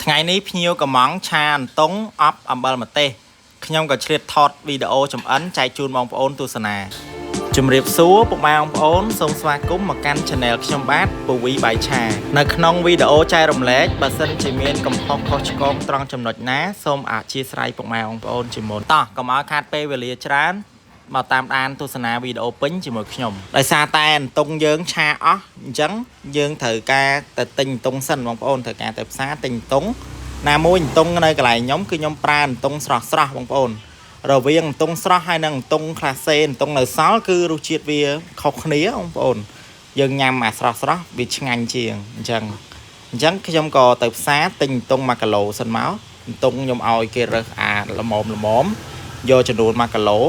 ថ្ងៃនេះភ្ញៀវកំងឆាអន្ទង់អប់អំបិលម្ទេសខ្ញុំក៏ឆ្លៀតថតវីដេអូចំអិនចែកជូនបងប្អូនទស្សនាជំរាបសួរពុកម៉ែបងប្អូនសូមស្វាគមន៍មកកាន់ Channel ខ្ញុំបាទពូវីបាយឆានៅក្នុងវីដេអូចែករំលែកបើសិនជាមានកំហុសខុសឆ្គងត្រង់ចំណុចណាសូមអធិស្ឋានពុកម៉ែបងប្អូនជាមុនតោះកុំឲ្យខាតពេលវេលាច្រើនមកតាមដានទស្សនាវីដេអូពេញជាមួយខ្ញុំដោយសារតែអន្ទង់យើងឆាអស់អញ្ចឹងយើងត្រូវការទៅទិញអន្ទង់សិនបងប្អូនត្រូវការទៅផ្សារទិញអន្ទង់ណាមួយអន្ទង់នៅកន្លែងខ្ញុំគឺខ្ញុំប្រើអន្ទង់ស្រស់ៗបងប្អូនរវាងអន្ទង់ស្រស់ហើយនិងអន្ទង់ក្លាសេអន្ទង់នៅសល់គឺរសជាតិវាខុសគ្នាបងប្អូនយើងញ៉ាំអាស្រស់វាឆ្ងាញ់ជាងអញ្ចឹងខ្ញុំក៏ទៅផ្សារទិញអន្ទង់1គីឡូសិនមកអន្ទង់ខ្ញុំឲ្យគេរើសអាល្មមយកចំនួន1គីឡូ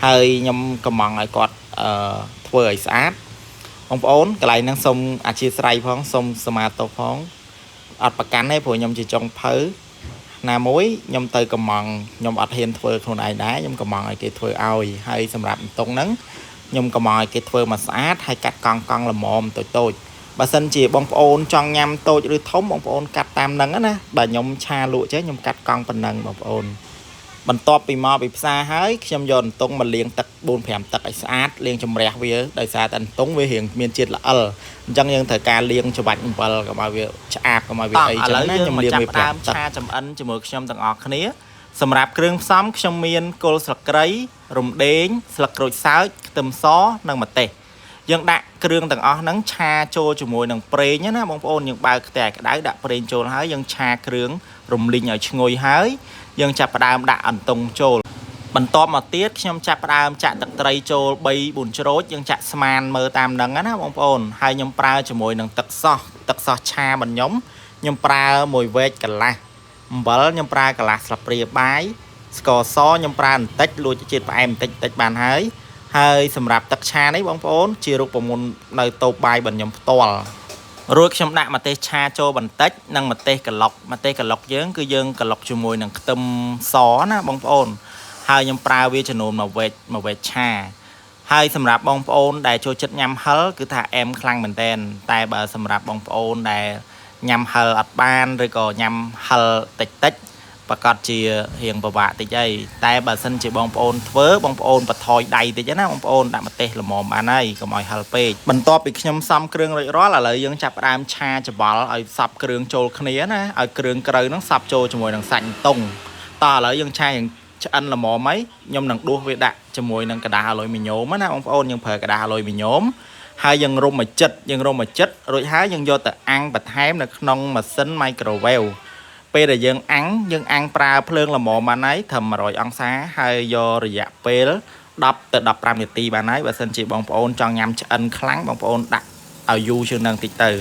ហើយខ្ញុំកំងឲ្យគាត់ធ្វើឲ្យស្អាតបងប្អូនកន្លែងហ្នឹងសូមអធិស្ឋានផងសូមសមាទោសផងអត់ប្រកាន់ទេព្រោះខ្ញុំជាចុងភៅណាមួយខ្ញុំទៅកំងខ្ញុំអត់ហ៊ានធ្វើខ្លួនឯងដែរខ្ញុំកំងឲ្យគេធ្វើឲ្យហើយសម្រាប់អន្ទង់ហ្នឹងខ្ញុំកំងឲ្យគេធ្វើមកស្អាតហើយកាត់កង់ល្មមតូចបើសិនជាបងប្អូនចង់ញ៉ាំតូចឬធំបងប្អូនកាត់តាមហ្នឹងណាបើខ្ញុំឆាលក់ចេះខ្ញុំកាត់កង់ប៉ុណ្ណឹងបងប្អូនបន្ទាប់ពីមកពីផ្សារហើយខ្ញុំយកអន្ទង់មកលាងទឹក 4-5 ទឹកឲ្យស្អាតលាងជំរះវាដោយសារតែអន្ទង់វារៀងមានជាតិល្អិលអញ្ចឹងយើងត្រូវការលាងច្បាច់អំបិលកុំឲ្យវាឆ្អាបកុំឲ្យវាអីចឹងណាខ្ញុំលាងវា5ទឹកឆាចំអិនជាមួយខ្ញុំទាំងអស់គ្នាសម្រាប់គ្រឿងផ្សំខ្ញុំមានគល់ស្លឹកគ្រៃរំដេងស្លឹកក្រូចសើចខ្ទឹមសនិងម្ទេសយើងដាក់គ្រឿងទាំងអស់ហ្នឹងឆាចូលជាមួយនឹងប្រេងណាបងប្អូនយើងបើកខ្ទះក្តៅដាក់ប្រេងចូលហើយយើងឆាគ្រឿងរំលីងឲ្យឈ្ងុយហើយយើងចាប់ផ្ដើមដាក់អន្ទង់ចូលបន្ទាប់មកទៀតខ្ញុំចាប់ផ្ដើមចាក់ទឹកត្រីចូល3-4ច្រូចយើងចាក់ស្មានមើលតាមហ្នឹងណាបងប្អូនហើយខ្ញុំប្រើជាមួយនឹងទឹកសោះឆារបស់ខ្ញុំប្រើ1វែកកន្លះអំបិលខ្ញុំប្រើកន្លះស្លាបព្រាបាយស្ករសខ្ញុំប្រើបន្តិចលួចជាតិផ្អែមបន្តិចបានហើយសម្រាប់ទឹកឆានេះបងប្អូនជារូបមន្តនៅតូបបាយរបស់ខ្ញុំផ្ទាល់រួចខ្ញុំដាក់ម្ទេសឆាចូលបន្តិចនិងម្ទេសក្លុកយើងគឺយើងក្លុកជាមួយនឹងខ្ទឹមសណាបងប្អូនហើយខ្ញុំប្រើវាចំនួន1វែកឆាហើយសម្រាប់បងប្អូនដែលចូលចិត្តញ៉ាំហឹរគឺថាអែមខ្លាំងមែនតែនតែបើសម្រាប់បងប្អូនដែលញ៉ាំហឹរអត់បានឬក៏ញ៉ាំហឹរតិចប្រកាសជារៀងពិបាកតិចអីតែបើសិនជាបងប្អូនធ្វើបងប្អូនបន្ថយដៃតិចណាបងប្អូនដាក់ម្ទេសល្មមបានហើយកុំឲ្យហឹរពេកបន្ទាប់ពីខ្ញុំសំគ្រឿងរួចរាល់ឥឡូវយើងចាប់ផ្ដើមឆាច្បល់ឲ្យសព្វគ្រឿងចូលគ្នាណាឲ្យគ្រឿងក្រៅហ្នឹងសព្វចូលជាមួយនឹងសាច់អន្ទង់តោះឥឡូវយើងឆាយ៉ាងឆ្អិនល្មមហើយខ្ញុំនឹងដួសវាដាក់ជាមួយនឹងกระดาษអាលុយមីញ៉ូមណាបងប្អូនយើងប្រើกระดาษអាលុយមីញ៉ូមហើយយើងរុំមកចិត្តរួចហើយយើងយកទៅអាំងបន្ថែមនៅក្នុងម៉ាស៊ីន microwave ពេលដែលយើងអាំងប្រើភ្លើងល្មមបានហើយត្រឹម100អង្សាហើយយករយៈពេល10ទៅ15នាទីបានហើយបើសិនជាបងប្អូនចង់ញ៉ាំឆ្អិនខ្លាំងបងប្អូនដាក់ឲ្យយូរជាងនឹងតិចទៅ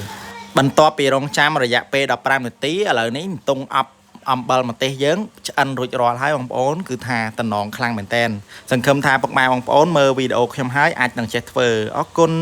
បន្ទាប់ពីរងចាំរយៈពេល15នាទីឥឡូវនេះអន្ទង់អប់អំបិលម្ទេសយើងឆ្អិនរួចរាល់ហើយបងប្អូនគឺថាតំណងខ្លាំងមែនតើសង្ឃឹមថាពុកម៉ែបងប្អូនមើលវីដេអូខ្ញុំហើយអាចនឹងចេះធ្វើអរគុណ